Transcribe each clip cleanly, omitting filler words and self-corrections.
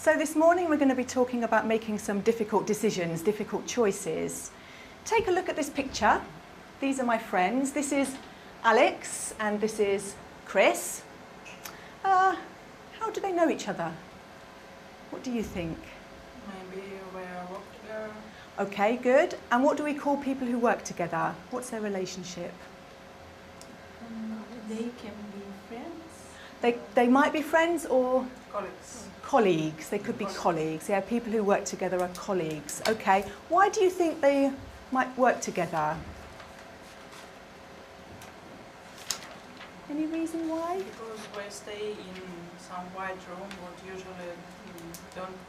So this morning we're going to be talking about making some difficult decisions, difficult choices. Take a look at this picture. These are my friends. This is Alex and this is Chris. How do they know each other? What do you think? Maybe we work together. Okay, good. And what do we call people who work together? What's their relationship? They can be friends. They might be friends or Colleagues. colleagues. They could be colleagues. Yeah, people who work together are colleagues. Okay. Why do you think they might work together? Any reason why? Because we stay in some white room, what usually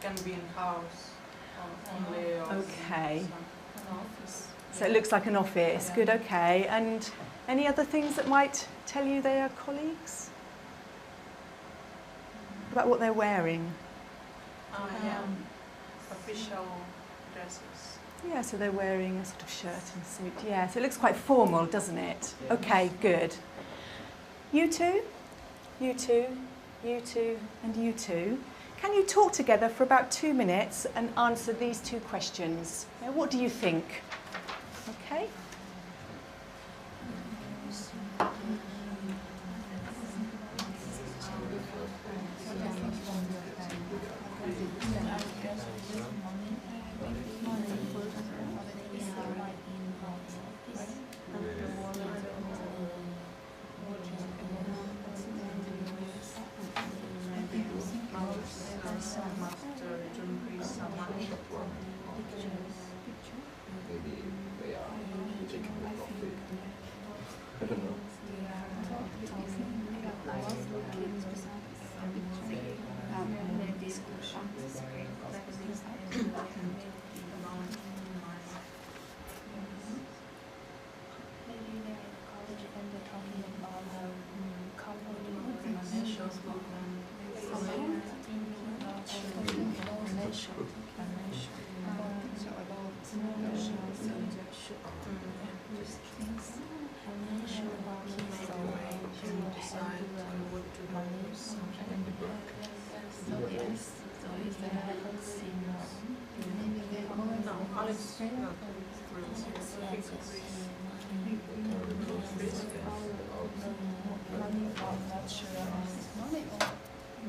can be in house, or only Okay. An office. So it looks like an office. Yeah. Good, okay. And any other things that might tell you they are colleagues? About what they're wearing? Yeah. Official dresses. Yeah, so they're wearing a sort of shirt and suit. Yeah, so it looks quite formal, doesn't it? Okay, good. You two, you two, you two, and you two. Can you talk together for about 2 minutes and answer these 2 questions? Now, what do you think? Okay.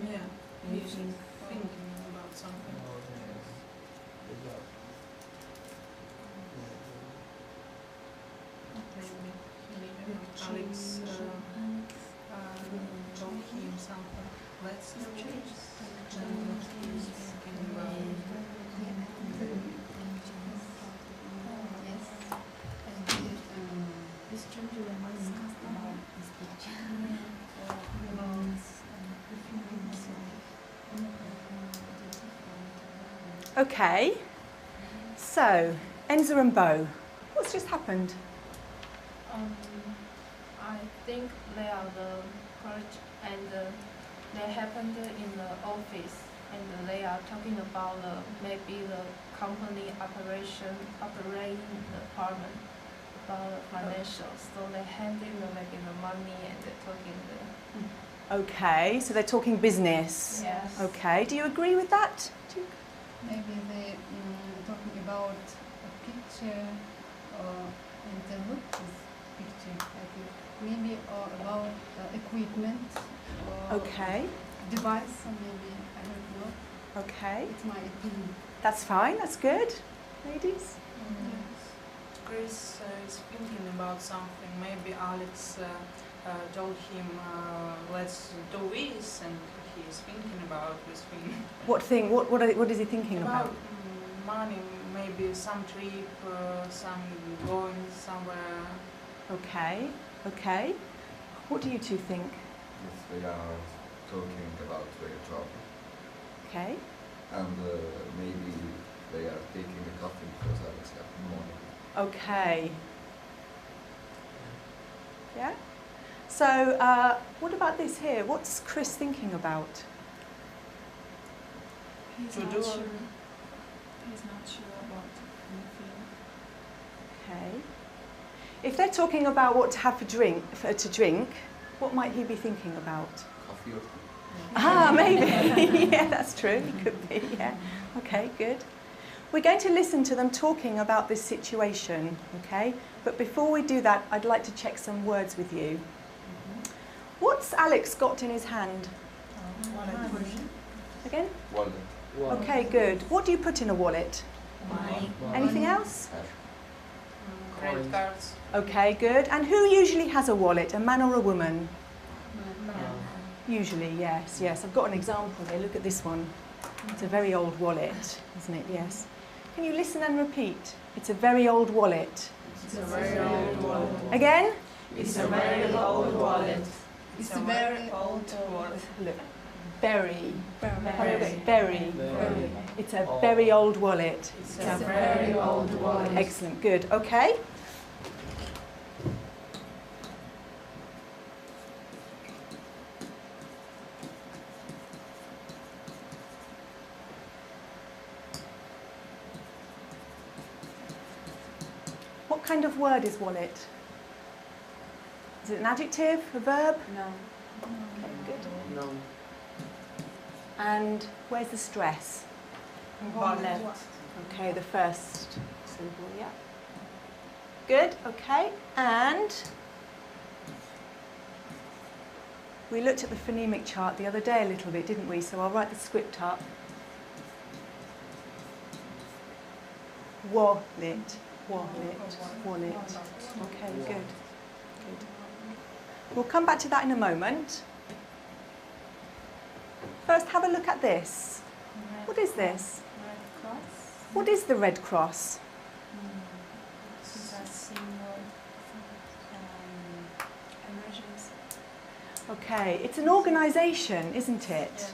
Yeah, he's thinking about something. Maybe Alex told him something. Let's change. And he's thinking about Okay. So, Enza and Bo, what's just happened? I think they are the college and they happened in the office and they are talking about maybe the company operating department about the financials. So they hand in maybe the money and they're talking Okay, so they're talking business. Yes. Okay, do you agree with that? Maybe they talking about a picture and the look this picture, I think. Maybe about equipment or Okay, device, or maybe, I don't know. okay. It's my opinion. That's fine, that's good. Ladies? Chris is thinking about something. Maybe Alex told him, let's do this, and he is thinking about this thing. What thing? What is he thinking about? About money, maybe some trip, some going somewhere. Okay, okay. What do you two think? Yes, they are talking about their job, Okay, and maybe they are taking a coffee because Alex got money. okay. Yeah? So, what about this here? What's Chris thinking about? He's To not do- sure. He's not sure about anything. Okay. If they're talking about what to have to drink, what might he be thinking about? Coffee or Ah, maybe. Yeah, that's true. It could be, yeah. Okay, good. We're going to listen to them talking about this situation, okay? But before we do that, I'd like to check some words with you. What's Alex got in his hand? Again? Wallet. Okay, good. What do you put in a wallet? Money. Anything else? Cash. Credit cards. Okay, good. And who usually has a wallet, a man or a woman? Usually, yes, yes. I've got an example here. Look at this one. It's a very old wallet, isn't it? Yes. Can you listen and repeat? It's a very old wallet. It's a very old wallet. Again? It's a very old wallet. It's a very old wallet. Look. Very. Very. Very. It's a very old wallet. It's a very old wallet. Excellent, good. Okay. What kind of word is wallet? Is it an adjective, a verb? No. Okay, good. No. And where's the stress? Wallet. Okay, the first syllable, yeah. Good, okay. And we looked at the phonemic chart the other day a little bit, didn't we? So I'll write the script up. Wallet, wallet, wallet. Okay, good, good. We'll come back to that in a moment. First, have a look at this. What is this? Red Cross. What is the Red Cross? This is a symbol of emergency. Okay, it's an organisation, isn't it?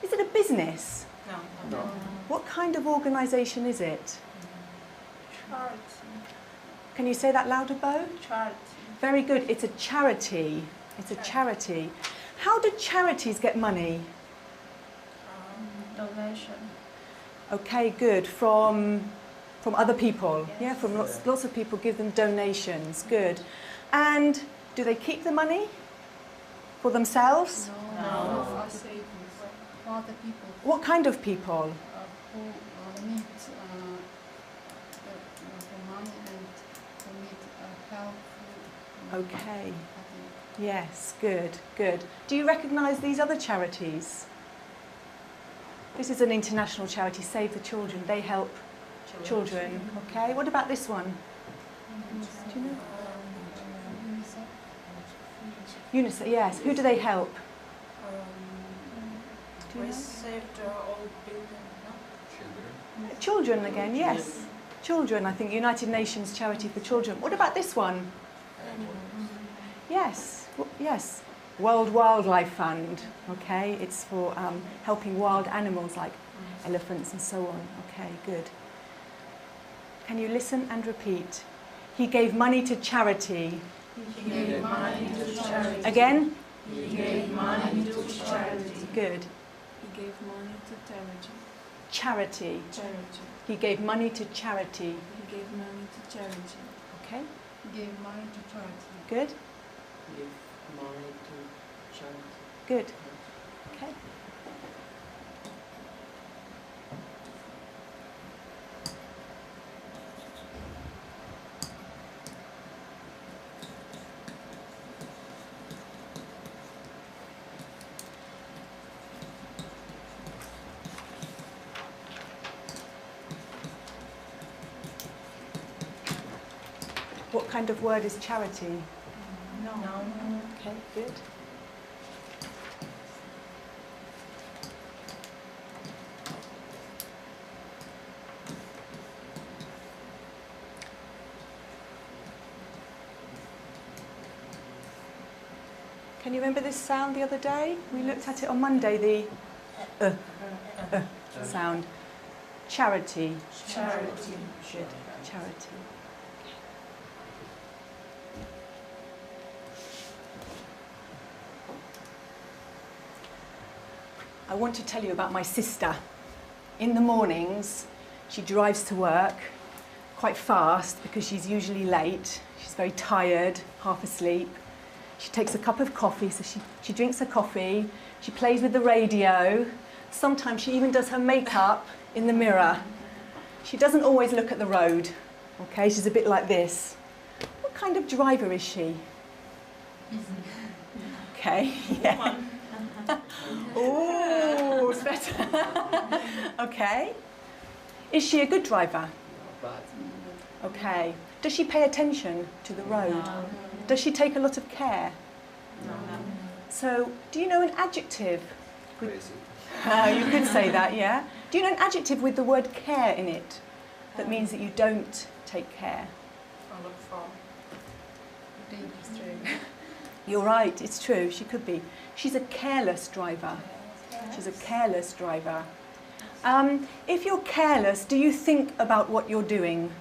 Is it a business? No. No. What kind of organisation is it? Charity. Can you say that louder, Bo? Charity. Very good. It's a charity. It's a charity. How do charities get money? Donation. Okay, good. From other people. Yes. Yeah, from lots of people give them donations. Good. And do they keep the money for themselves? No. For other people What kind of people? who need for money and who need help. Okay. Yes, good, good. Do you recognise these other charities? This is an international charity, Save the Children. They help children. Okay. What about this one? Do you know? UNICEF. UNICEF. Yes. Who do they help? Do you We know? saved old building, no? Children. Children again. Yes. Children. I think United Nations Charity for Children. What about this one? Yes. Yes. World Wildlife Fund. Okay. It's for helping wild animals like elephants and so on. Okay. Good. Can you listen and repeat? He gave money to charity. He gave money to charity. Again? He gave money to charity. Good. He gave money to charity. Charity. Charity. He gave money to charity. He gave money to charity. Okay. Gave money to charity. Good. Give money to charity. Good. Okay. What kind of word is charity? No. Okay, good. Can you remember this sound the other day? We looked at it on Monday, the sound. Charity. Charity. Good. Charity. I want to tell you about my sister. In the mornings, she drives to work quite fast because she's usually late. She's very tired, half asleep. She takes a cup of coffee, so she drinks her coffee, She plays with the radio. Sometimes she even does her makeup in the mirror. She doesn't always look at the road. Okay, she's a bit like this. What kind of driver is she? Okay, yeah. Oh, it's better. Okay. Is she a good driver? But Okay. Does she pay attention to the road? Does she take a lot of care? So, do you know an adjective? Crazy. You could say that, yeah. Do you know an adjective with the word care in it that means that you don't take care? I look for. Dangerous. You're right, it's true, she could be. She's a careless driver. She's a careless driver. If you're careless, do you think about what you're doing?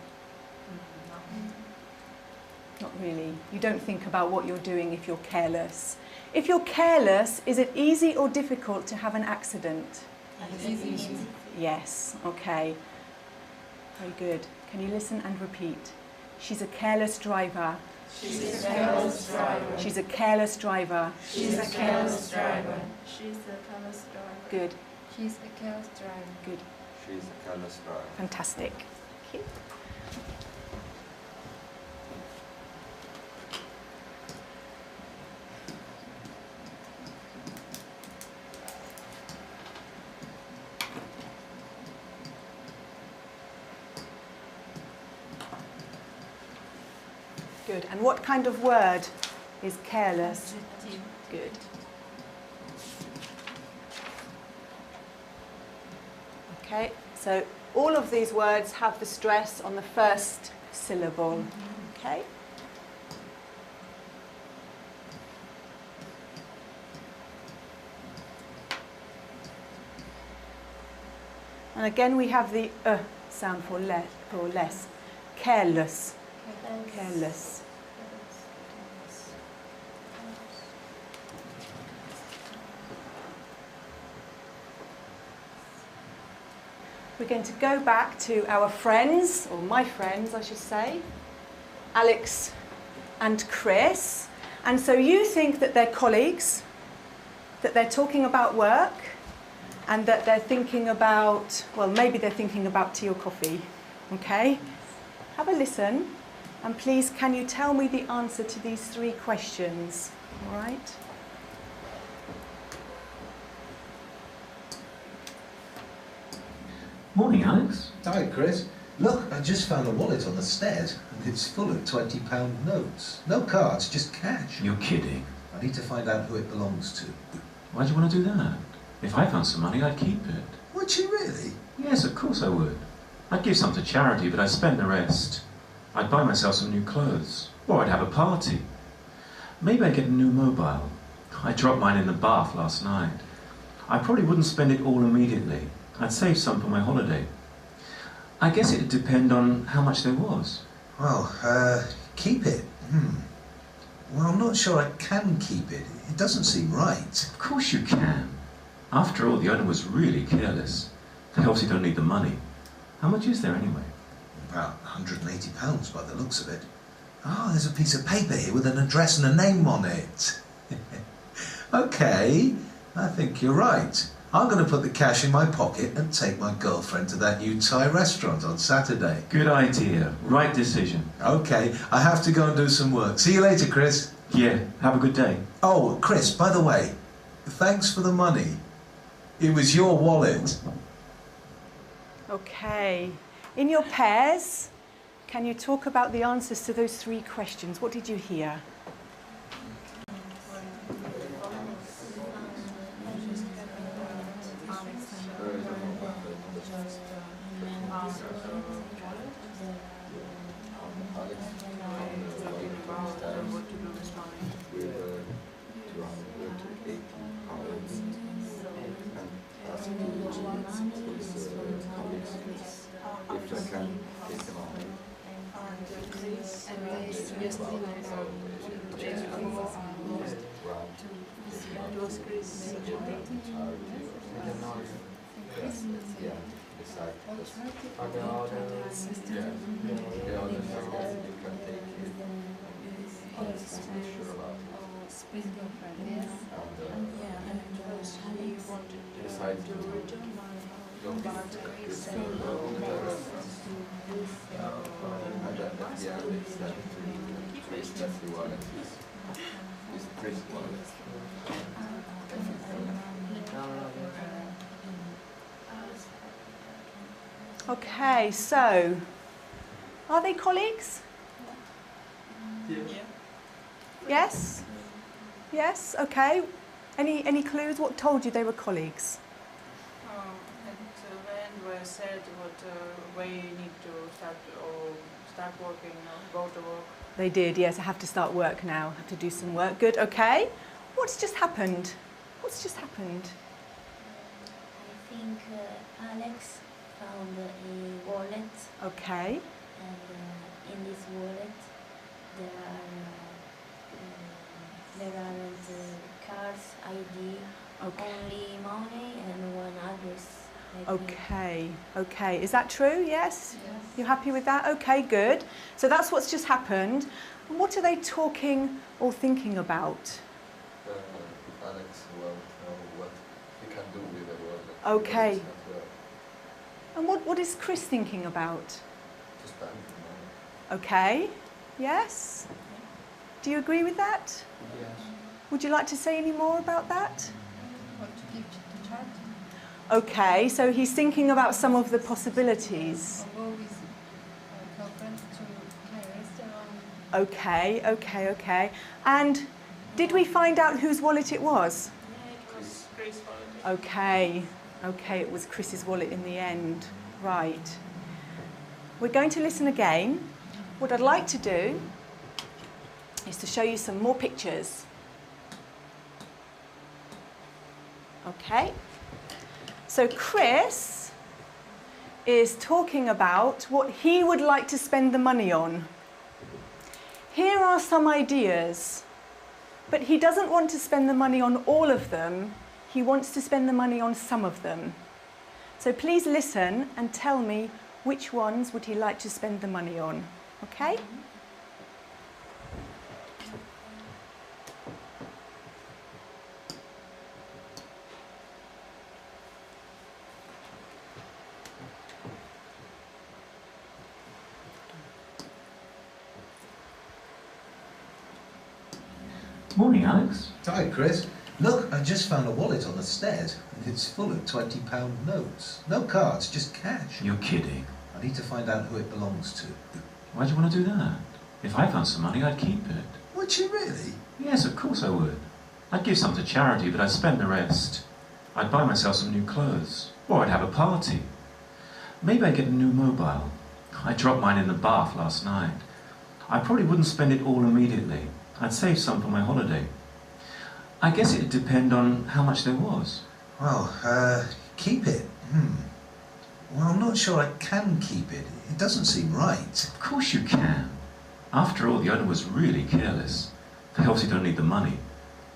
Not really. You don't think about what you're doing if you're careless. If you're careless, is it easy or difficult to have an accident? Easy. Yes, okay. Very good. Can you listen and repeat? She's a careless driver. She's a careless driver. She's a careless driver. She's a careless driver. She's a careless driver. Good, She's a careless driver. good. She's a careless driver. Fantastic. Thank you. Good. And what kind of word is careless? Good. Okay, so all of these words have the stress on the first syllable. Okay. And again we have the sound for less. Careless. Careless. We're going to go back to our friends, or my friends I should say, Alex and Chris. And so you think that they're colleagues, that they're talking about work, and that they're thinking about, well, maybe they're thinking about tea or coffee, okay? Have a listen, and please can you tell me the answer to these 3 questions, all right? Morning, Alex. Hi, Chris. Look, I just found a wallet on the stairs, and it's full of £20 notes. No cards, just cash. You're kidding. I need to find out who it belongs to. Why'd you want to do that? If I found some money, I'd keep it. Would she really? Yes, of course I would. I'd give some to charity, but I'd spend the rest. I'd buy myself some new clothes. Or I'd have a party. Maybe I'd get a new mobile. I dropped mine in the bath last night. I probably wouldn't spend it all immediately. I'd save some for my holiday. I guess it'd depend on how much there was. Well, keep it. Well, I'm not sure I can keep it. It doesn't seem right. Of course you can. After all, the owner was really careless. They obviously don't need the money. How much is there anyway? About £180 by the looks of it. Oh, there's a piece of paper here with an address and a name on it. Okay, I think you're right. I'm going to put the cash in my pocket and take my girlfriend to that new Thai restaurant on Saturday. Good idea. Right decision. Okay, I have to go and do some work. See you later, Chris. Yeah, have a good day. Oh, Chris, by the way, thanks for the money. It was your wallet. Okay. In your pairs, can you talk about the answers to those 3 questions? What did you hear? If I can take them on. It was Chris. Yeah, decide. Are there others? Yeah. The others you can take it. I'm not sure about it. And, decide to go to this restaurant. And then at the end it's sent to Chris, that's the wallet, is Chris' wallet. Okay, so are they colleagues? Yes? Yes, okay. Any clues? What told you they were colleagues? At the end where I said what we need to start working or go to work. They did, yes. I have to start work now. I have to do some work. Good, okay. What's just happened? What's just happened? I think Alex found a wallet, Okay, and in this wallet there aren't cards, ID, okay. only money and one address. I think. Okay, okay. Is that true? Yes? You happy with that? Okay, good. So that's what's just happened. And what are they talking or thinking about? Alex will know what he can do with the wallet. Okay. Because it's not, And what is Chris thinking about? to spend the money. Okay, yes? Do you agree with that? Yes. Would you like to say any more about that? Or to give to charity. Okay, so he's thinking about some of the possibilities. Or go with girlfriend to a restaurant. Okay, okay, okay. And did we find out whose wallet it was? Yeah, it was Chris' wallet. Okay, okay, it was Chris's wallet in the end. Right. We're going to listen again. What I'd like to do is to show you some more pictures. Okay. So Chris is talking about what he would like to spend the money on. Here are some ideas, but he doesn't want to spend the money on all of them. He wants to spend the money on some of them. So please listen and tell me which ones would he like to spend the money on, okay? Morning, Alex. Hi, Chris. Look, I just found a wallet on the stairs, and it's full of £20 notes. No cards, just cash. You're kidding. I need to find out who it belongs to. Why'd you want to do that? If I found some money, I'd keep it. Would you really? Yes, of course I would. I'd give some to charity, but I'd spend the rest. I'd buy myself some new clothes. Or I'd have a party. Maybe I'd get a new mobile. I dropped mine in the bath last night. I probably wouldn't spend it all immediately. I'd save some for my holiday. I guess it'd depend on how much there was. Well, keep it. Well, I'm not sure I can keep it. It doesn't seem right. Of course you can. After all, the owner was really careless. They obviously don't need the money.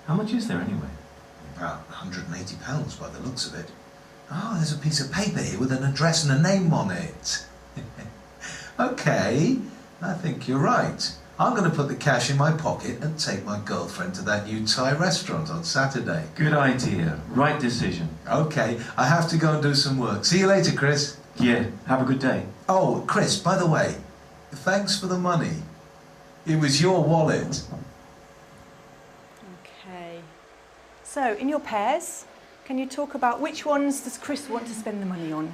How much is there anyway? About £180 by the looks of it. Oh, there's a piece of paper here with an address and a name on it. Okay, I think you're right. I'm going to put the cash in my pocket and take my girlfriend to that new Thai restaurant on Saturday. Good idea. Right decision. Okay, I have to go and do some work. See you later, Chris. Yeah, have a good day. Oh, Chris, by the way, thanks for the money. It was your wallet. Okay. So, in your pairs, can you talk about which ones does Chris want to spend the money on?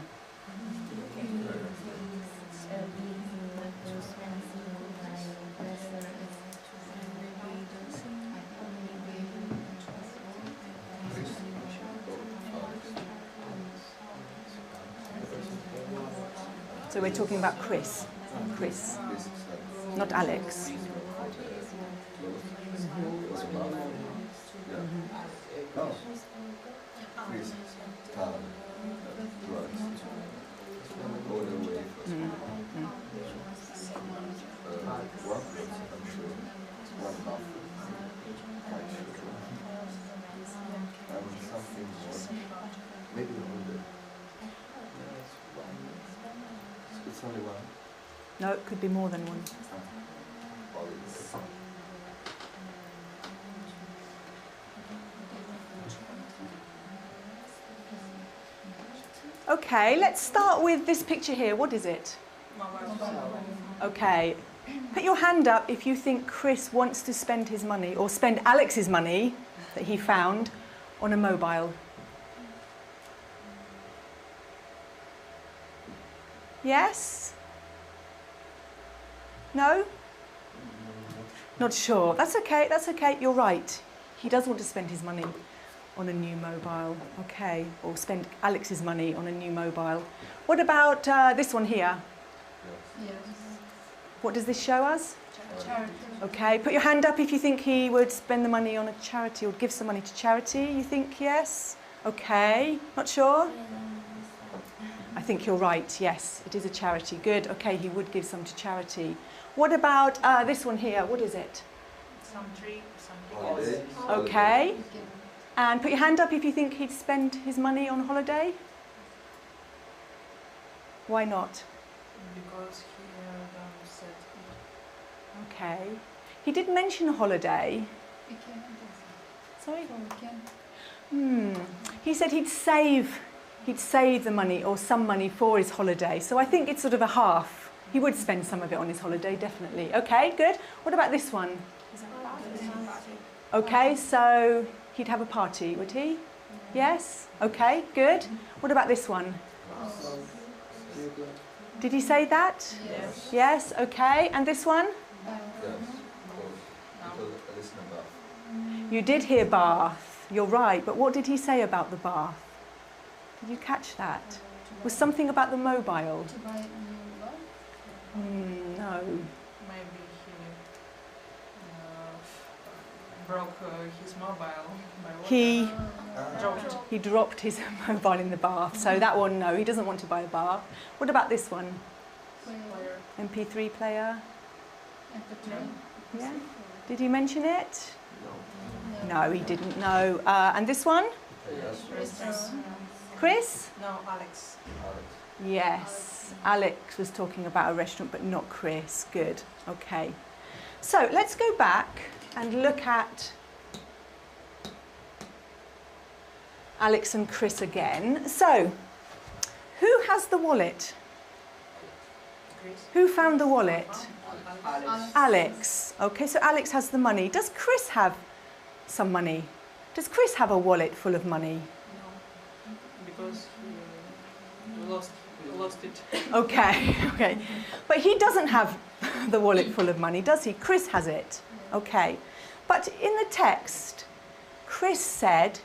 So we're talking about Chris. Chris, not Alex. Oh, Chris, drugs. All the way one, I'm sure, one half, quite sure. And something more, maybe a hundred. It's only one. No, it could be more than one. Okay, let's start with this picture here. What is it? Okay. Put your hand up if you think Chris wants to spend his money or spend Alex's money that he found on a mobile. Yes? No? Not sure. That's okay, that's okay. You're right. He does want to spend his money on a new mobile. Okay. Or spend Alex's money on a new mobile. What about this one here? Yes. What does this show us? Charity. Okay. Put your hand up if you think he would spend the money on a charity or give some money to charity. You think yes? Okay. Not sure? I think you're right. Yes, it is a charity. Good. Okay, he would give some to charity. What about this one here? What is it? Some tree, something Holiday. else. Okay. And put your hand up if you think he'd spend his money on holiday. Why not? Because he said Okay. He did mention a holiday. Sorry? He said he'd save the money or some money for his holiday. So I think it's sort of a half. He would spend some of it on his holiday, definitely. Okay, good. What about this one? Okay, so he'd have a party, would he? Yes? Okay, good. What about this one? Did he say that? yes. Yes, okay. And this one? Yes, because I listen about. You did hear bath. You're right. But what did he say about the bath? Did you catch that? Was something about the mobile? To buy a new one? No. Maybe he broke his mobile by water. He dropped his mobile in the bath. So that one, no, he doesn't want to buy a bath. What about this one? MP3 player? Yeah. Did he mention it? No, he didn't. No. And this one? Yes. Chris? No, Alex. Yes. Alex was talking about a restaurant, but not Chris. Good. Okay. So let's go back and look at Alex and Chris again. So, who has the wallet? Chris. Who found the wallet? Alex. Alex. Okay, so Alex has the money. Does Chris have some money? Does Chris have a wallet full of money? No, because he lost it. Okay, okay. But he doesn't have the wallet full of money, does he? Chris has it. Okay. But in the text, Chris said,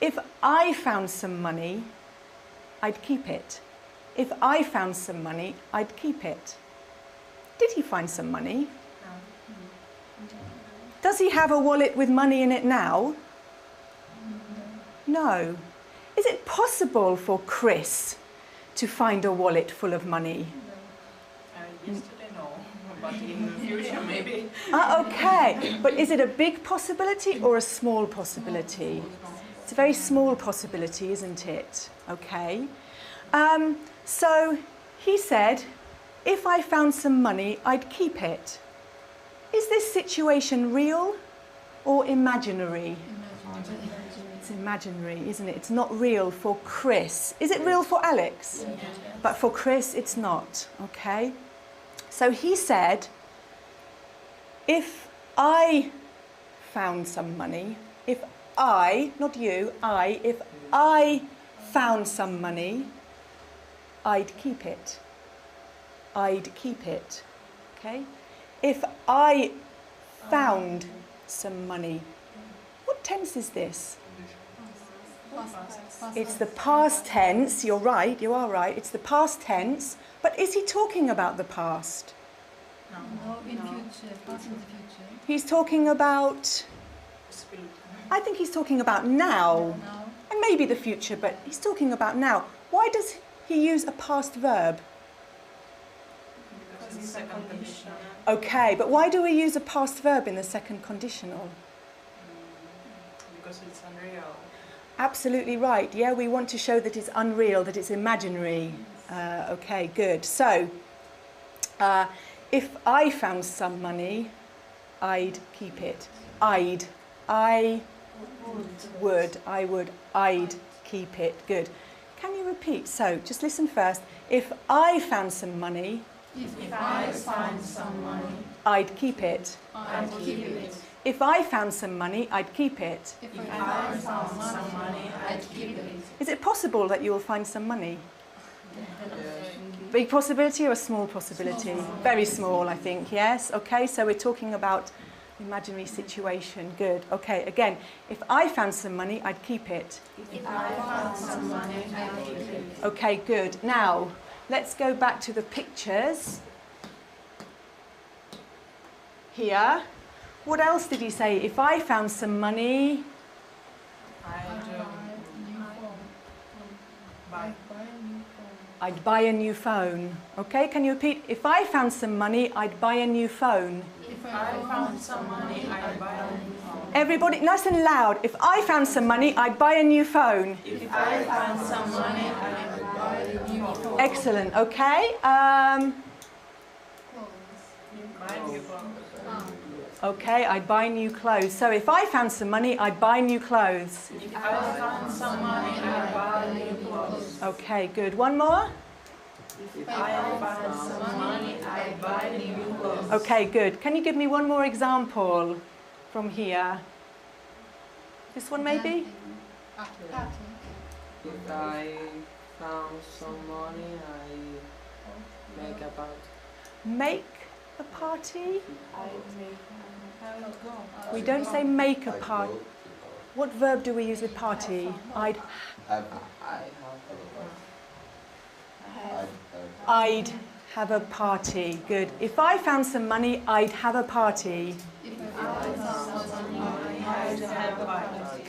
if I found some money, I'd keep it. If I found some money, I'd keep it. Did he find some money? Does he have a wallet with money in it now? No. Is it possible for Chris to find a wallet full of money? Yesterday, no, but in the future, maybe. Okay, but is it a big possibility or a small possibility? It's a very small possibility, isn't it? Okay. So he said, if I found some money, I'd keep it. Is this situation real or imaginary? It's imaginary, isn't it? It's not real for Chris. Is it real for Alex? Yes. But for Chris, it's not. Okay. So he said, if I found some money, if I, not you, if I found some money, I'd keep it. I'd keep it. Okay? If I found some money. What tense is this? It's the past tense. You're right, you are right. It's the past tense. But is he talking about the past? No. No, in future, past in the future. He's talking about, I think he's talking about now. Now, And maybe the future, but he's talking about now. Why does he use a past verb? Because it's second condition. Okay, but why do we use a past verb in the second conditional? Because it's unreal. Absolutely right. Yeah, we want to show that it's unreal, that it's imaginary. Okay, good. So, if I found some money, I'd keep it. I would, I'd keep it. Good. Can you repeat? So, just listen first. If I found some money, If I find some money, I'd keep it. I'd keep it. If I found some money, I'd keep it. If I found some money, I'd keep it. Is it possible that you will find some money? Big possibility or a small possibility? Very small, I think, yes. Okay, so we're talking about imaginary situation. Good. Okay, again, if I found some money, I'd keep it. If I found some money, I'd keep it. Okay, good. Now, let's go back to the pictures. Here. What else did he say? If I found some money, I'd buy a new phone. Okay, can you repeat? If I found some money, I'd buy a new phone. If I found some money, I'd buy a new phone. Everybody, nice and loud. If I found some money, I'd buy a new phone. If I found some money, I'd buy a new phone. Excellent. Okay. Buy new phone. Okay, I'd buy new clothes. So if I found some money, I'd buy new clothes. If I found some money, I'd buy new clothes. Okay, good. One more. If I found some money, I'd buy new clothes. Okay, good. Can you give me one more example from here? This one maybe? If I found some money, I make a party. Make a party? We don't say make a party. What verb do we use with party? I'd have a party. Good. If I found some money, I'd have a party. Good. If I found some money, I'd have a party.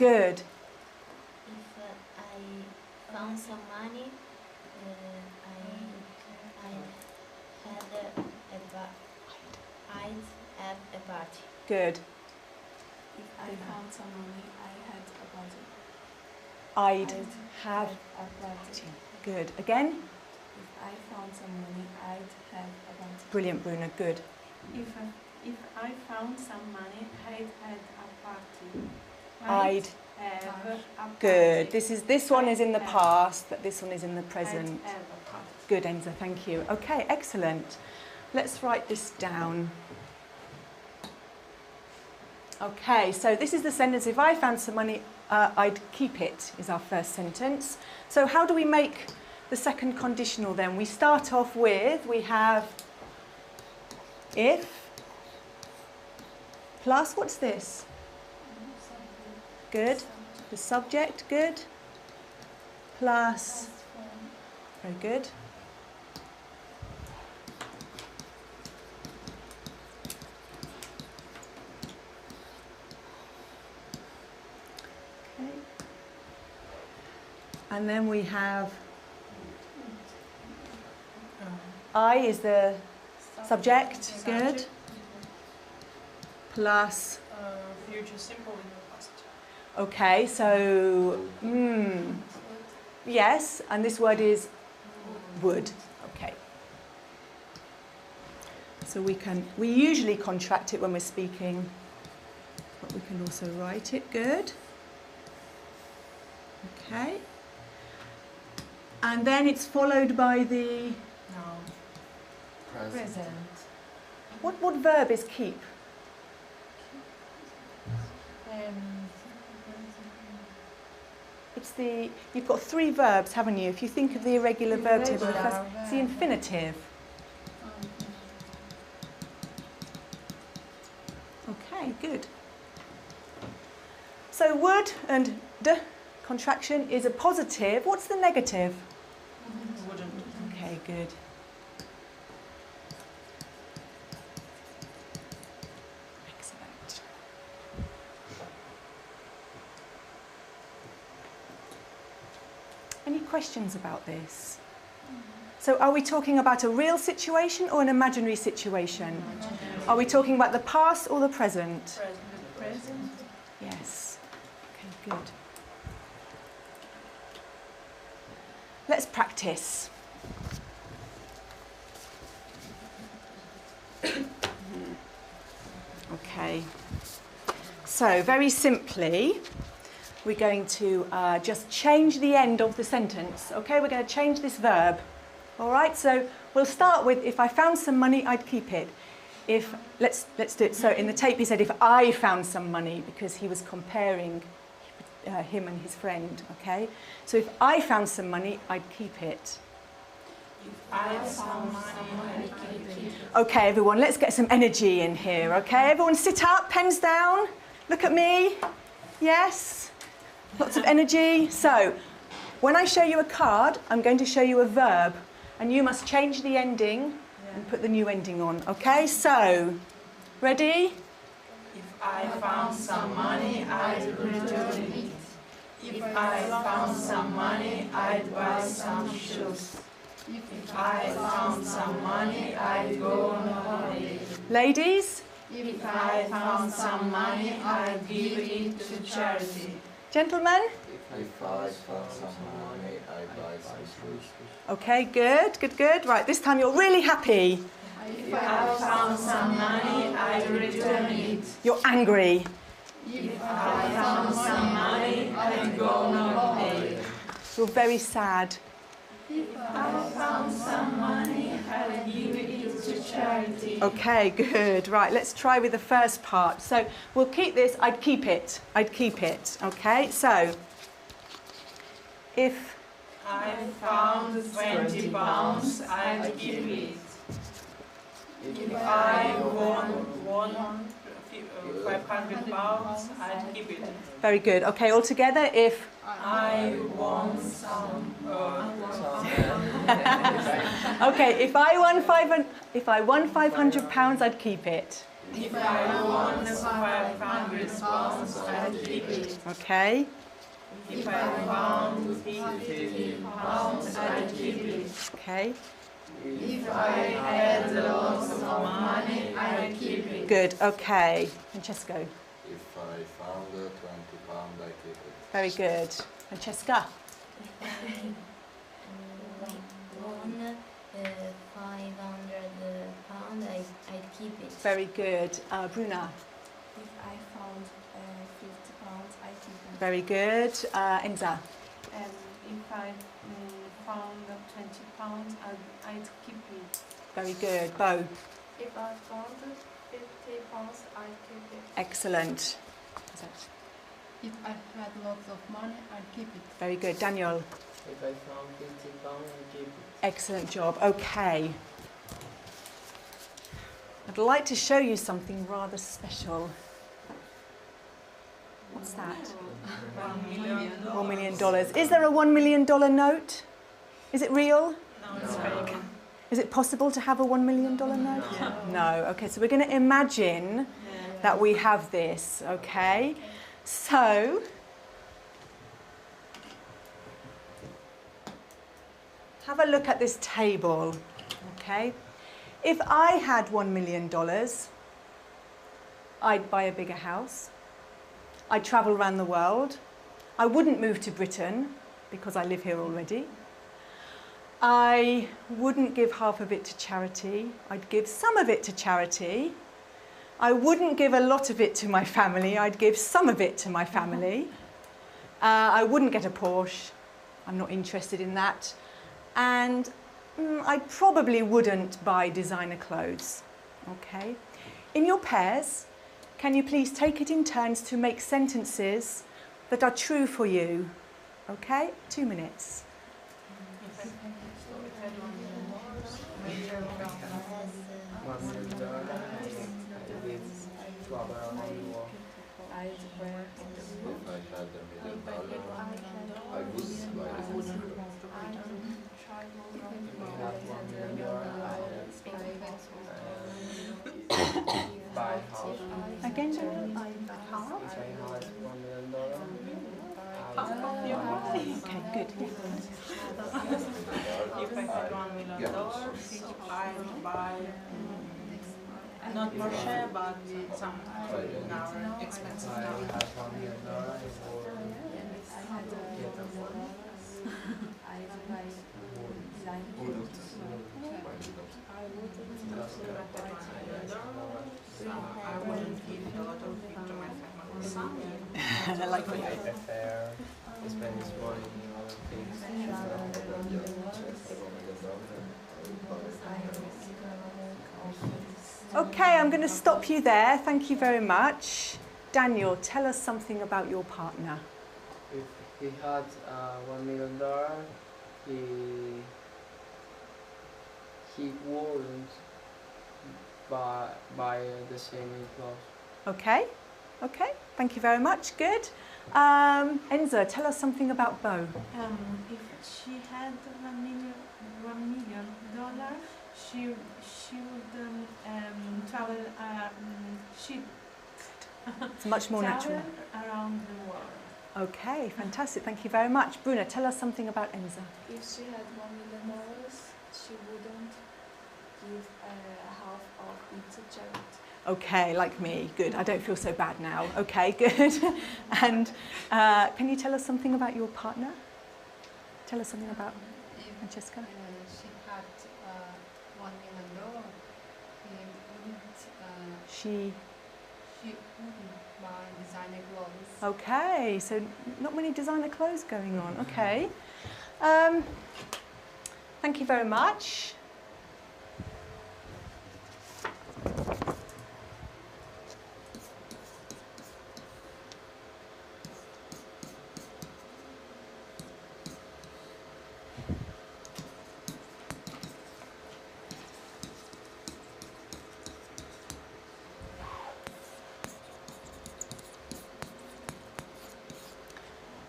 Good. If I found some money, I had a party. I'd have a party. good. Again? If I found some money, I'd have a party. Brilliant, Bruna. Good. If I found some money, I'd had a party. I'd have a party. good. This one is in the past, but this one is in the present. I'd have a party. Good, Enza. Thank you. Okay, excellent. Let's write this down. Okay, so this is the sentence. If I found some money, I'd keep it, is our first sentence. So how do we make the second conditional then? We start off with, we have if plus, what's this? Good. The subject, good. Plus, very good. And then we have I is the subject, good. Plus, Future simple in the past. okay, so, yes, and this word is would, okay. So we usually contract it when we're speaking, but we can also write it, good. Okay. And then it's followed by the, No. Present. what verb is keep? It's the, you've got three verbs, haven't you? If you think of the irregular verb table, the first, it's the infinitive. Okay, good. So would and d contraction is a positive. What's the negative? Wouldn't. Okay, good. Excellent. Any questions about this? So are we talking about a real situation or an imaginary situation? Are we talking about the past or the present? Present. Yes. Okay, good. Let's practice. Okay. So, very simply, we're going to just change the end of the sentence. Okay, we're going to change this verb. All right, so we'll start with, if I found some money, I'd keep it. If, let's do it. So in the tape he said, if I found some money, because he was comparing him and his friend, okay? So if I found some money, I'd keep it. If I found money, I'd keep it. Okay, everyone, let's get some energy in here, okay? Everyone sit up, pens down, look at me. Yes, lots of energy. So when I show you a card, I'm going to show you a verb, and you must change the ending and put the new ending on, okay? So, ready? If I found some money, I'd return it. If I found some money, I'd buy some shoes. If I found some money, I'd go on holiday. Ladies? If I found some money, I'd give it to charity. Gentlemen? If I found some money, I'd buy some shoes. Okay, good, good, good. Right, this time you're really happy. If I found some money, I'd return it. You're angry. If I found some money, I'd go on holiday. You're very sad. If I found some money, I'd give it to charity. Okay, good. Right, let's try with the first part. So we'll keep this, I'd keep it. I'd keep it. Okay, so if I found 20 pounds, I'd keep it. If I won 500 pounds, I'd keep it. very good. Okay, all together, if I won some. okay, if I won 500 pounds, I'd keep it. If I won 500 pounds, I'd keep it. Okay. If I found 50 pounds, I'd keep it. Okay. If I had lots of money, I'd keep it. Good. Okay. Francesco. If I found 20 pounds, I keep it. Very good. Francesca. Won 500 pounds, I'd keep it. Very good. Bruna. If I found 50 pounds, I keep it. Very good. Enza. If I found 20 pounds, I'd keep it. Very good. Bo. If I found 50 pounds, I'd keep it. Excellent. If I had lots of money, I'd keep it. Very good. Daniel. If I found 50 pounds, I'd keep it. Excellent job. Okay. I'd like to show you something rather special. What's that? $1 million. $1 million. Is there a $1 million note? Is it real? No, it's fake. Is it possible to have a $1 million note? No. Okay, so we're going to imagine that we have this, okay? So, have a look at this table, okay? If I had $1 million, I'd buy a bigger house. I'd travel around the world. I wouldn't move to Britain because I live here already. I wouldn't give half of it to charity. I'd give some of it to charity. I wouldn't give a lot of it to my family. I'd give some of it to my family. I wouldn't get a Porsche. I'm not interested in that. And I probably wouldn't buy designer clothes. Okay? In your pairs, can you please take it in turns to make sentences that are true for you? Okay? 2 minutes. If I had $1 million, I would buy a movie. Buy house. Again? If I had $1 million, Okay, good. If I had $1 million, I'd buy not Porsche, but some expensive I car. have $1 million for get a phone. I wouldn't give a lot of it to my family. Like I prefer spend this money in other things. Okay, I'm going to stop you there. Thank you very much. Daniel, tell us something about your partner. If he had $1 million, he wouldn't buy the same clothes. Okay, okay, thank you very much. Good. Enza, tell us something about Bo. If she had $1 million, she would travel. She It's much more natural. travel around the world. Okay, fantastic. Thank you very much. Bruna, tell us something about Enza. If she had $1 million, she wouldn't give half of it to charity. Okay, like me. Good. I don't feel so bad now. Okay, good. And can you tell us something about your partner? Tell us something about Francesca. She had $1 million. She. She wouldn't buy designer clothes. Okay, so not many designer clothes going on. Okay. Thank you very much.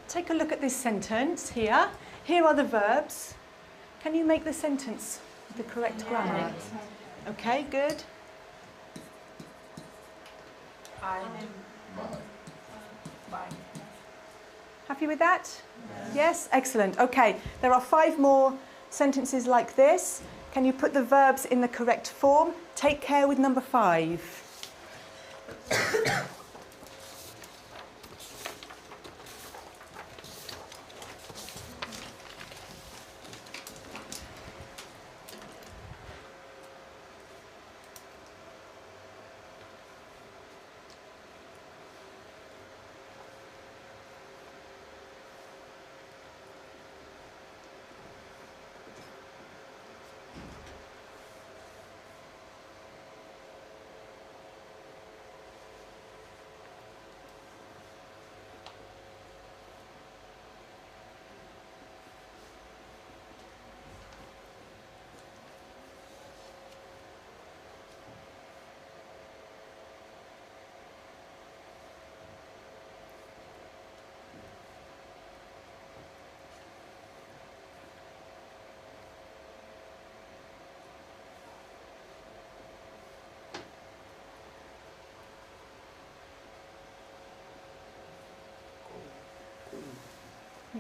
Take a look at this sentence here. Here are the verbs. Can you make the sentence with the correct grammar? Okay, good. I buy. Happy with that? Yes, excellent. Okay, there are 5 more sentences like this. Can you put the verbs in the correct form? Take care with number 5.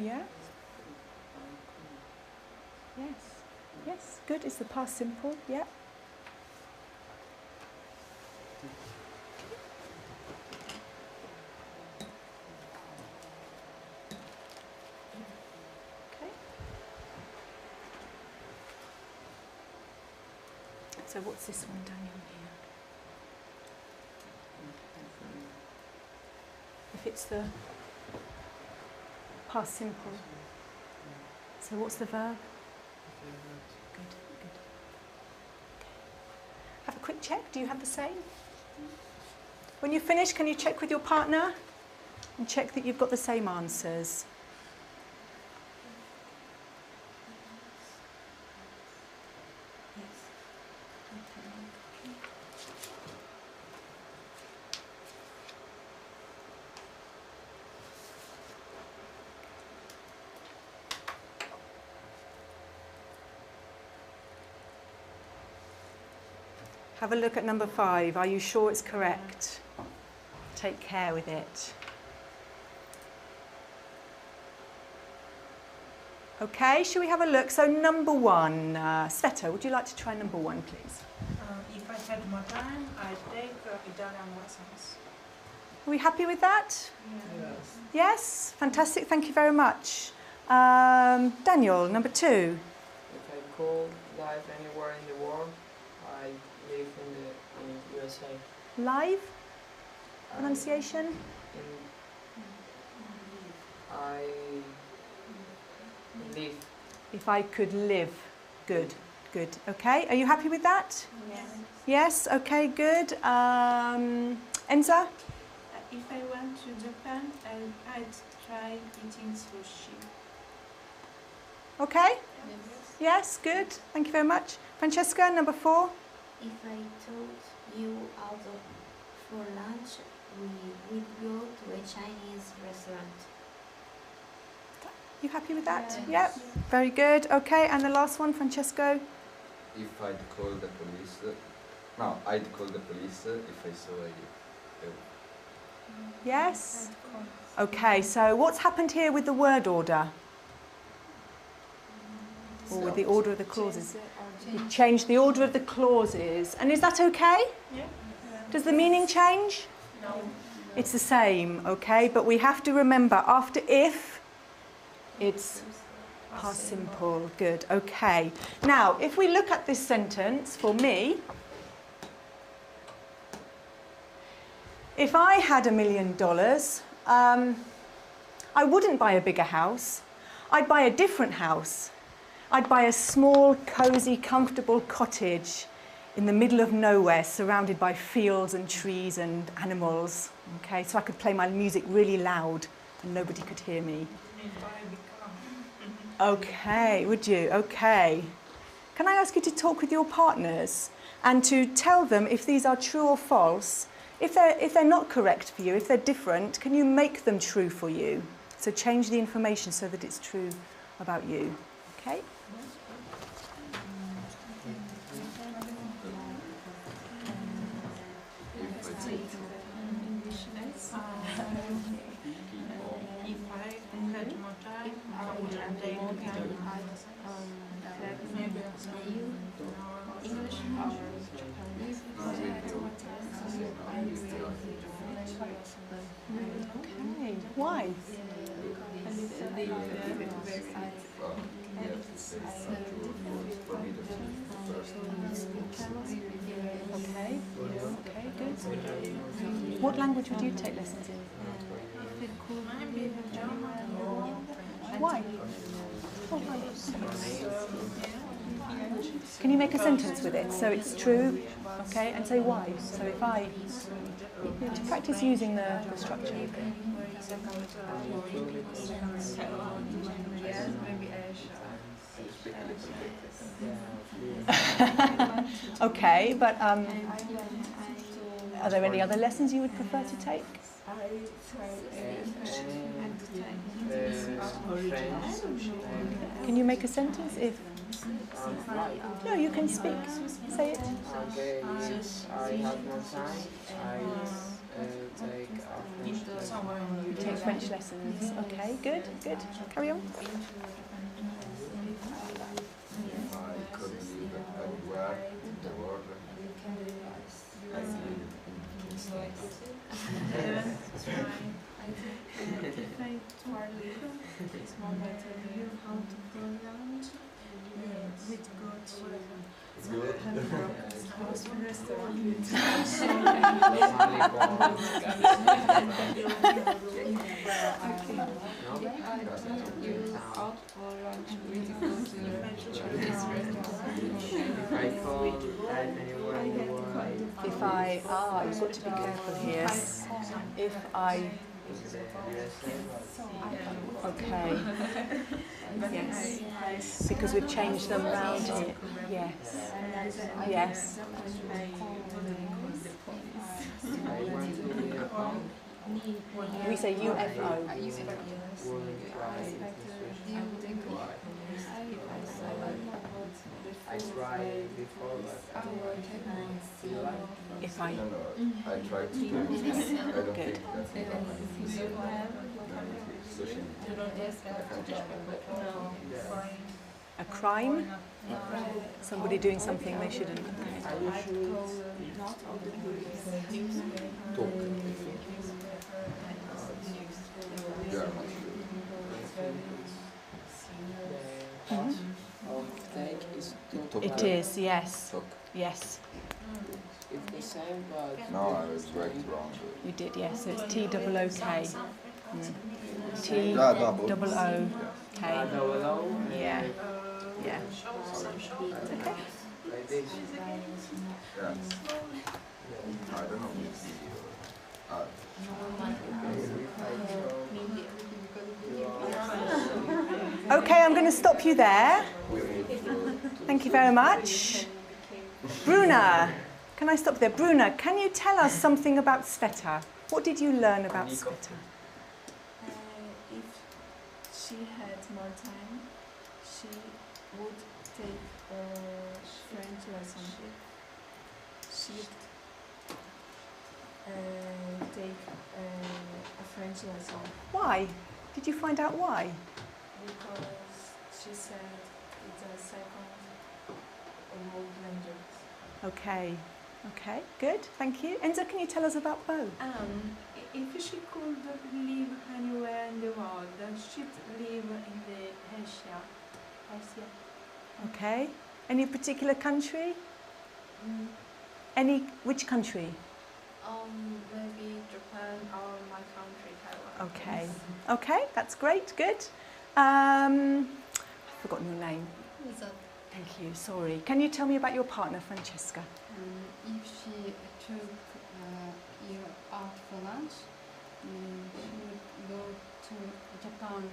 Yeah? Yes. Yes, good. Is the past simple? Yeah. Okay. So what's this one, Daniel, here? If it's the past simple. So what's the verb? Good, good. Okay. Have a quick check. Do you have the same? When you finish, can you check with your partner and check that you've got the same answers? Have a look at number 5. Are you sure it's correct? Take care with it. Okay, shall we have a look? So number 1, Sveta, would you like to try number 1, please? If I had more time, I'd take Italian lessons. Are we happy with that? Yes. Yes? Fantastic, thank you very much. Daniel, number 2. If I could live anywhere in the world, I live in USA. Live? Pronunciation? In I live. If I could live. Good, good. Okay, are you happy with that? Yes. Yes, okay, good. Enza? If I went to Japan, I'd try eating sushi. Okay? Yes, good. Thank you very much. Francesca, number 4. If I told you out for lunch, we'd go to a Chinese restaurant. You happy with that? Yes. Yep. Very good. Okay, and the last one, Francesco. If I'd call the police, no, I'd call the police if I saw a Yes? Okay, so what's happened here with the word order? Or with the order of the clauses? You changed the order of the clauses. And is that okay? Yeah. Does the meaning change? No. It's the same, okay? But we have to remember, after if, it's past simple. Good, okay. Now, if we look at this sentence for me, if I had $1 million, I wouldn't buy a bigger house. I'd buy a different house. I'd buy a small, cosy, comfortable cottage in the middle of nowhere, surrounded by fields and trees and animals, okay? So I could play my music really loud and nobody could hear me. Okay, would you? Okay. Can I ask you to talk with your partners and to tell them if these are true or false? If they're not correct for you, if they're different, can you make them true for you? So change the information so that it's true about you. Okay? If I had more time, I would take English or Japanese. Okay. Why? Okay. Okay, good. What language would you take lessons in? Maybe German or Why? Can you make a sentence with it so it's true? Okay, and say why. So if I, to practice using the structure. Okay, but are there any other lessons you would prefer to take? Can you make a sentence if... No, you can speak. Say it. Okay, if I have more time, I take French lesson. You take French lessons. Okay, good, good. Carry on. I could live anywhere in the world. I live in Kingston. if I were little, it's more better you how to pronounce with good house restaurant. If I, you've got to be careful here. If I, okay. Yes. Because we've changed them round here. Yes. Yes. We say UFO. I tried before, but If I, No, I try to do it. I don't Good. think that social a crime? Somebody doing something they shouldn't. I usually talk. Mhm. of take is to It is, yes. Talk. Yes, It's the same, but No, I was right wrong. you did, yes. So it's T-double-O-K. Yeah, double. T-double-O-K. double O. Yeah. Yeah. Okay. Like this. Yeah. I don't know if Okay, I'm going to stop you there. Thank you very much. Bruna, can I stop there? Bruna, can you tell us something about Sveta? What did you learn about Sveta? If she had more time, she would take a French lesson. She would take a French lesson Why? Did you find out why? because she said it's a second world language. Okay. Okay, good. Thank you. Enzo, can you tell us about Bo? If she could live anywhere in the world, she'd live in the Asia. Okay. Any particular country? Which country? Maybe Japan or my country, Taiwan. Okay. Okay, that's great. Good. I've forgotten your name. Thank you. Sorry. Can you tell me about your partner, Francesca? If she took you out for lunch, she would go to Japan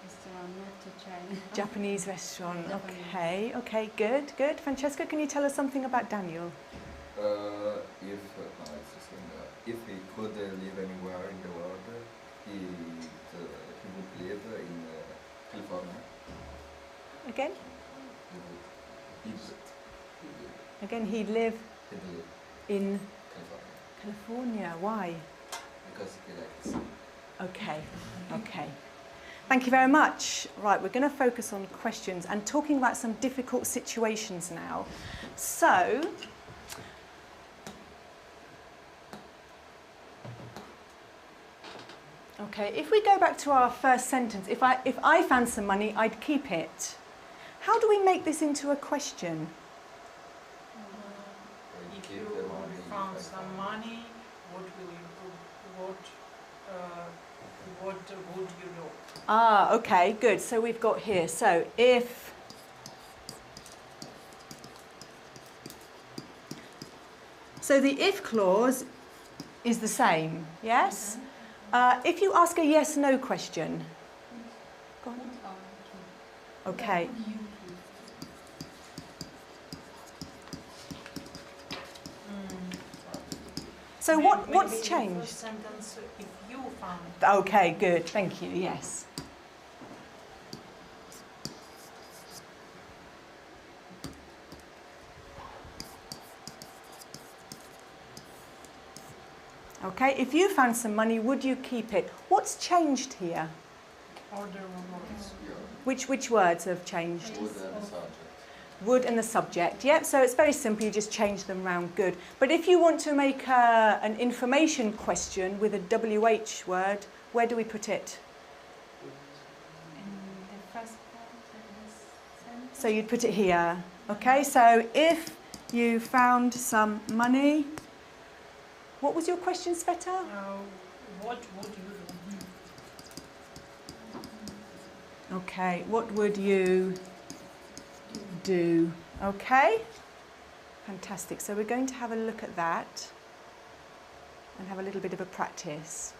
restaurant, not to China. Japanese restaurant. Japanese. Okay. Okay. Good. Good. Francesca, can you tell us something about Daniel? if he could live anywhere in the world, he would live in California. Again? He Again, he'd live would live in California California. Why? because he likes. Okay. Okay. Thank you very much. Right, we're going to focus on questions and talking about some difficult situations now. So, okay, if we go back to our first sentence, if I found some money, I'd keep it. How do we make this into a question? If you found some money, what would you do? Ah, okay, good. So we've got here. So if the if clause is the same, yes? If you ask a yes/no question, go on. Okay. So what's Maybe changed? The first sentence, if you found. Okay, good. Thank you. Yes. Okay, if you found some money, would you keep it? What's changed here? Order of words. Which words have changed? Would and subject. Would and the subject. Yep, so it's very simple, you just change them round. Good. But if you want to make an information question with a WH word, where do we put it? In the first part of this sentence. So you'd put it here. Okay, so if you found some money, what was your question, Sveta? What would you do? Okay, what would you do? Okay, fantastic. So we're going to have a look at that and have a little bit of a practice.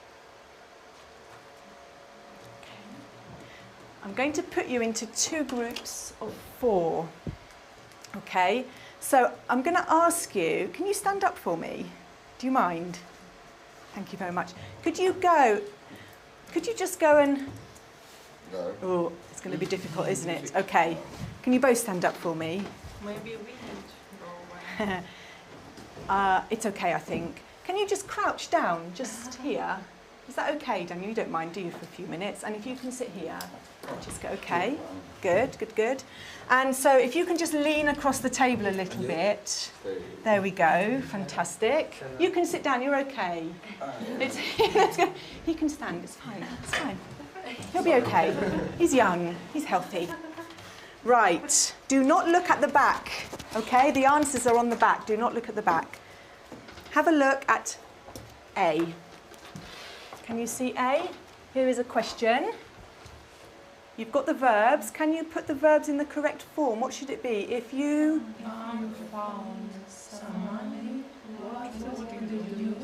Okay. I'm going to put you into two groups of 4. Okay, so I'm going to ask you, can you stand up for me? Do you mind? Thank you very much. Could you just go and... No. Oh, it's going to be difficult, isn't it? Okay. Can you both stand up for me? Maybe we need to It's okay, I think. Can you just crouch down just here? Is that okay, Daniel? You don't mind, do you, for a few minutes? And if you can sit here, just go, okay. Good, good, good. And so if you can just lean across the table a little bit. There we go, fantastic. You can sit down, you're okay. Let's go. He can stand, it's fine, it's fine. He'll be okay. He's young, he's healthy. Right, do not look at the back. Okay, the answers are on the back. Do not look at the back. Have a look at A. Can you see A? Here is a question. You've got the verbs. Can you put the verbs in the correct form? What should it be? If you found some money, what would you do?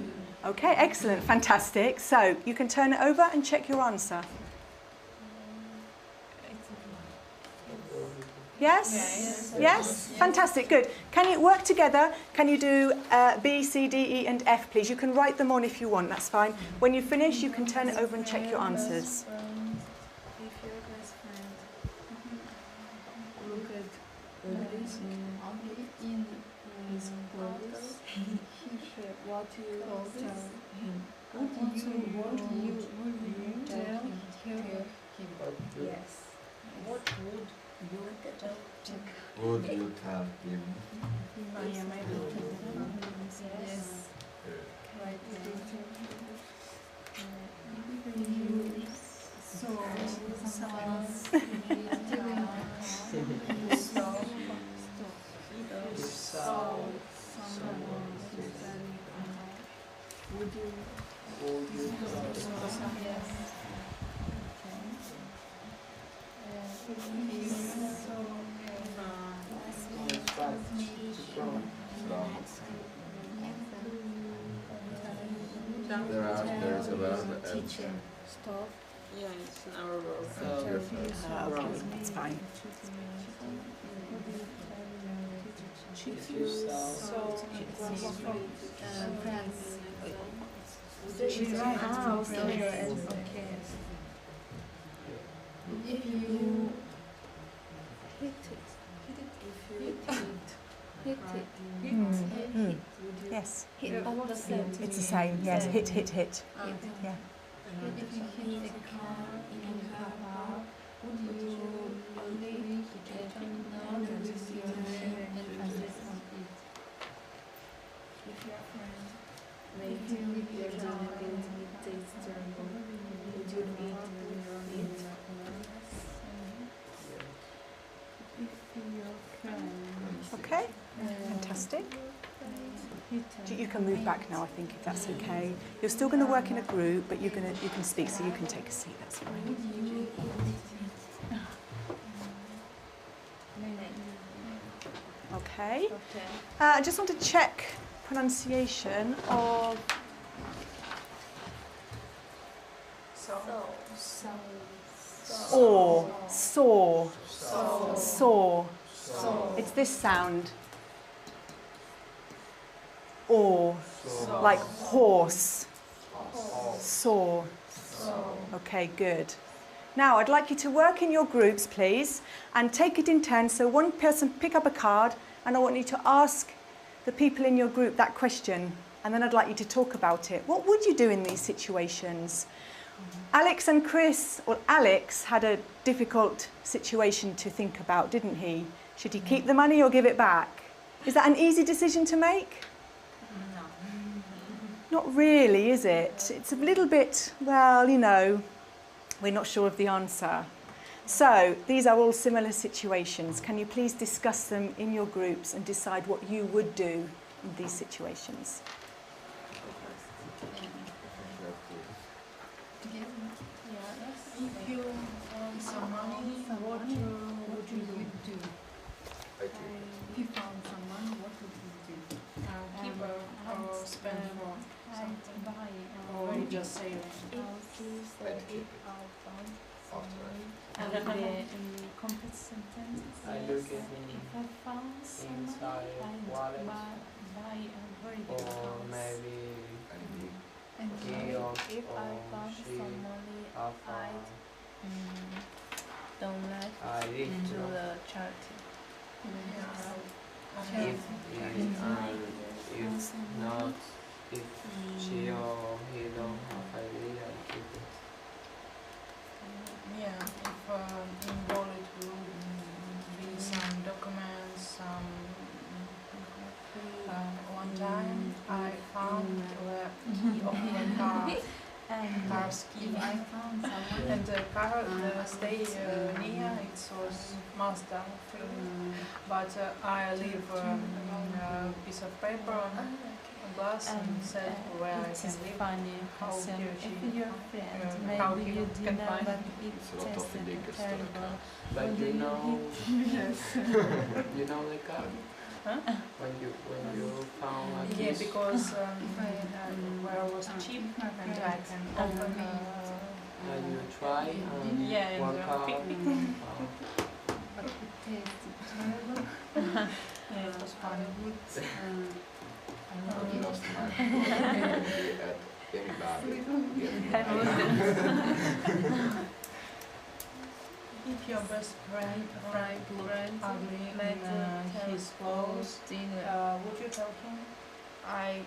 Okay, excellent, fantastic. So you can turn it over and check your answer. Yes? Yes? Fantastic, good. Can you work together? Can you do B, C, D, E and F, please? You can write them on if you want, that's fine. When you finish, you can turn it over and check your answers. If your best friend look at this in his clothes, what you tell him? What you tell him? Yes. What would you tell him? Would you tell him? Yes. Right. There is a verb. Teacher, stop. Yeah, it's an hour ago. Okay, that's fine. If you saw Friends. She's right. If you Yes, hit the same. it's the same. Yes, hit, hit, hit. Yeah. If you hit a car in a car park, would you leave it and address on it? If your friend made your dinner and it tastes terrible, would you eat it? Okay, fantastic. You can move back now, I think, if that's okay. You're still going to work in a group, but you can speak, so you can take a seat. That's fine. Okay. I just want to check pronunciation of or, saw, saw. It's this sound. Or, like horse, saw. Okay, good. Now, I'd like you to work in your groups, please, and take it in turn. So one person pick up a card, and I want you to ask the people in your group that question, and then I'd like you to talk about it. What would you do in these situations? Alex and Chris, or Alex, had a difficult situation to think about, didn't he? Should he keep the money or give it back? Is that an easy decision to make? Not really, is it? It's a little bit, well, you know, we're not sure of the answer. So these are all similar situations. Can you please discuss them in your groups and decide what you would do in these situations? If you found some money, what would you do? If you found some money, what would you do? Keep or spend for something? Buy Or you just save it? And in complete sentences, I look at if I found some inside money, wallet I'd buy a very big or house. maybe And key of If I found she some money, of I'd donate I read to the charity. if not if she or he don't have idea I keep it. Yeah, if in wallet would be some documents, some one time I found the key of the car And Karski. if I found someone, And the car stay near, it was Mazda, but I leave a piece of paper on a glass and said where I it can is live. funny, how Hassan, he or she, if your friend, how maybe he you can didn't know find that It's a it lot of tasted indicators to the terrible. car. But What do you you know, Yes. the car. Huh? When you found like Yeah, this. because If where was if cheap my and I friends can offer open me And you try and yeah, and work out. pick. but it tasted terrible, Yeah, it was fun. I would I I would lost my at If your best friend ugly in his clothes, would you tell him? I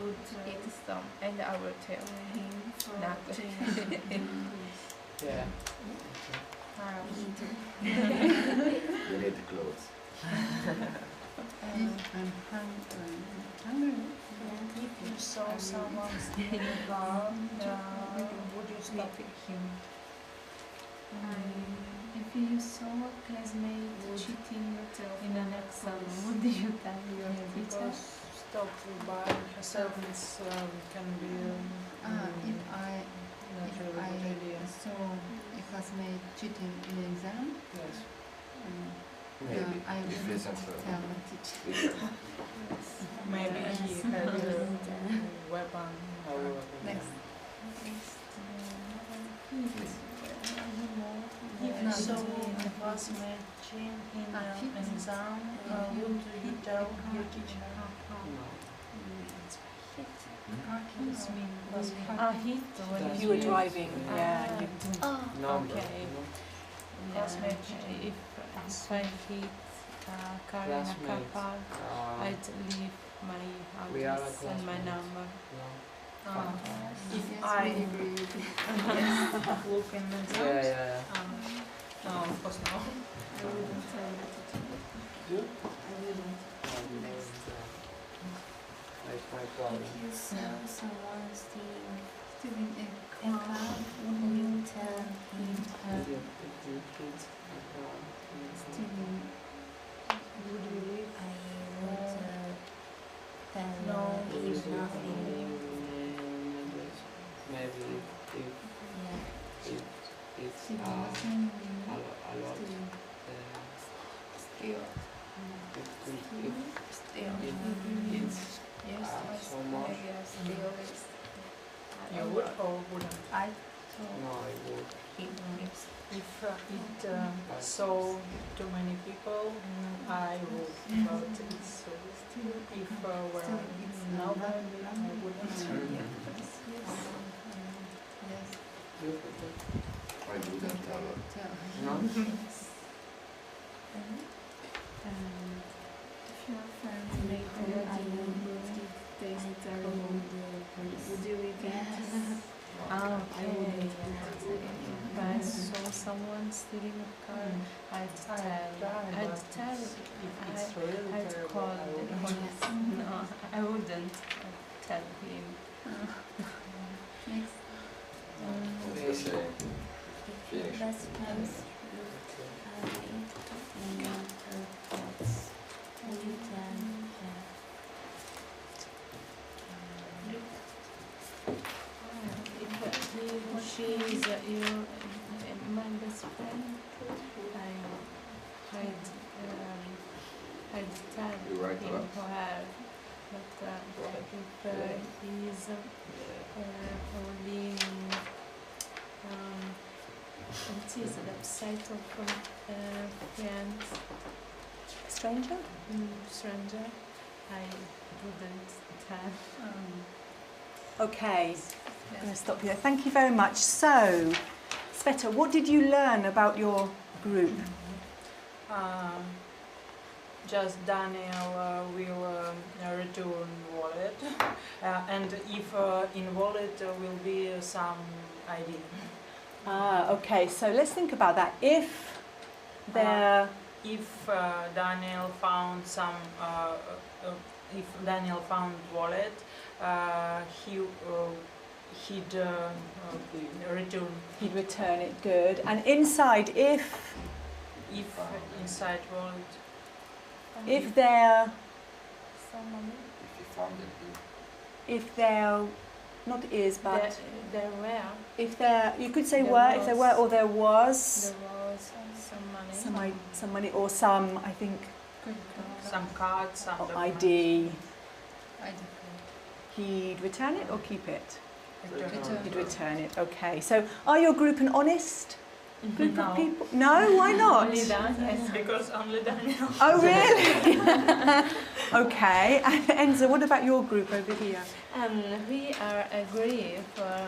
would eat some and I will tell him nothing. Yeah. You need clothes. If I'm hungry, If you saw someone stealing a car, would you stop him? If you saw a classmate cheating in an exam, would you tell your teacher? Because stop by herself can be if I not if really I good idea. saw a classmate cheating in an exam, Yes. Maybe. I If wouldn't listen tell the teacher. Maybe he had a weapon. Next. If you saw a classmate cheating in an exam, would you tell your teacher? Hit when you were driving. Yeah, you didn't. Number. Okay. Classmate Yeah, if I hit a car in a car Classmate. park, I'd leave my We are a address and my classmate. number. If Yes, I we agree with you. look in the exams, Yeah. no, of course no. I wouldn't tell the teacher. I wouldn't. That's my problem. If you saw someone stealing Stealing a a car, would you tell him her? Stealing. Would you leave? I would tell No. him nothing. Maybe Yeah. if it's Stealing a nothing. lot. Stealing. Still, If it's yes, so much, yes, still is. You would or wouldn't? I told no, I would. him yes. If it saw too many people, I would. But it's if were nobody, I wouldn't. Yes. I wouldn't tell her. No? If your friends make food taste terrible, would you eat it? Okay. If I saw someone stealing a car, I'd tell, If it's really I'd terrible, call I the wouldn't. police. No, I wouldn't. I'd tell him. Next. It's the same. If your Finish. best friends look ugly in her clothes, would you tell her? If she is my best friend, I'd tell You write a him lot. or her. But if he's only it is a website of friends, Stranger? stranger, I wouldn't tell. Okay, I'm going to stop you there. Thank you very much. So, Sveta, what did you learn about your group? Just Daniel will return wallet, and if in wallet will be some ID. Okay, so let's think about that. If there... If Daniel found some, if Daniel found wallet, he he'd return. He'd return it, good. And inside, if Inside world. if they're If you found it, if they're not is but There were. if there you could say There were if there were was. or there was There was some money. some money or some I think Some cards, some or documents. ID. ID. He'd return it or keep it? Return. He'd return it. Okay. So are your group an honest group No. of people? No, why not? Only that. Yes, because only Daniel. Oh really? Okay. And Enzo, what about your group over here? We are agree for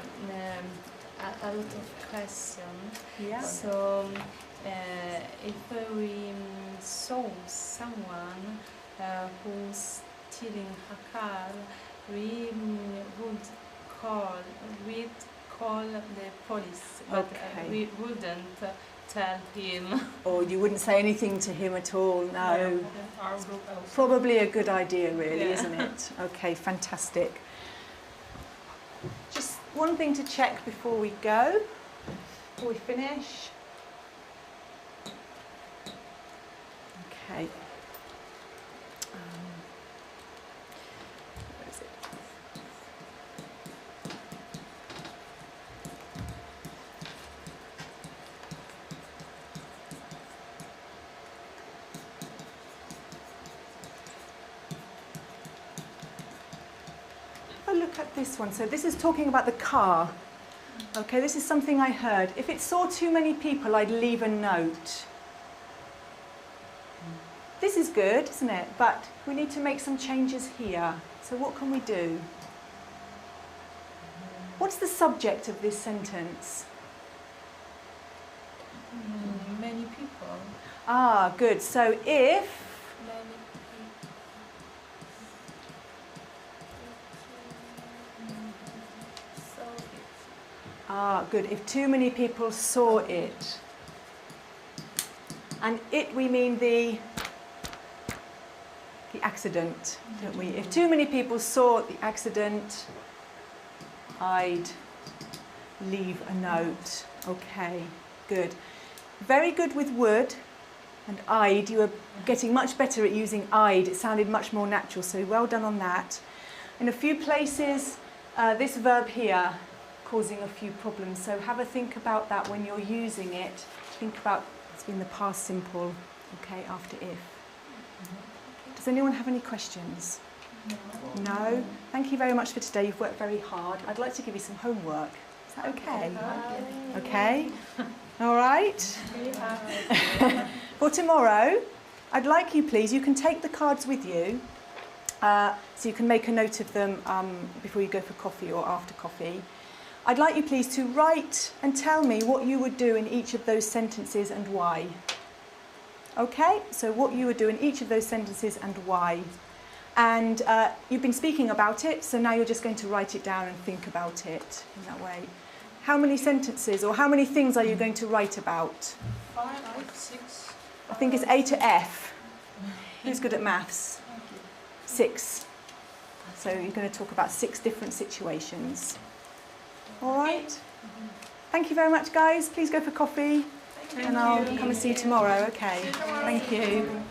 a lot of questions. Yeah. So if we saw someone who's stealing a car, we would call the police, but Okay. we wouldn't tell him. Or you wouldn't say anything to him at all? No. Our group also. Probably a good idea, really, Yeah. isn't it? Okay, fantastic. Just one thing to check before we go, before we finish. Okay. Where is it? Have a look at this one. So this is talking about the car. Okay, this is something I heard. If it saw too many people, I'd leave a note. This is good, isn't it? But we need to make some changes here. So what can we do? What's the subject of this sentence? Many people. Ah, good. So if Many good. If too many people saw it. And it, we mean the accident, don't we? If too many people saw the accident, I'd leave a note. Okay, good. Very good with would and I'd. You were getting much better at using I'd. It sounded much more natural, so well done on that. In a few places, this verb here causing a few problems, so have a think about that when you're using it. Think about it's been the past simple, okay, after if. Does anyone have any questions? No? Thank you very much for today. You've worked very hard. I'd like to give you some homework. Is that okay? Okay? All right? For tomorrow, I'd like you, please, you can take the cards with you, so you can make a note of them before you go for coffee or after coffee. I'd like you, please, to write and tell me what you would do in each of those sentences and why. Okay? So what you would do in each of those sentences and why. And you've been speaking about it, so now you're just going to write it down and think about it in that way. How many sentences or how many things are you going to write about? 5, 6. I think it's A to F. Who's good at maths? 6. So you're going to talk about 6 different situations. All right? Thank you very much, guys. Please go for coffee. And I'll come and see you tomorrow. Okay. Thank you.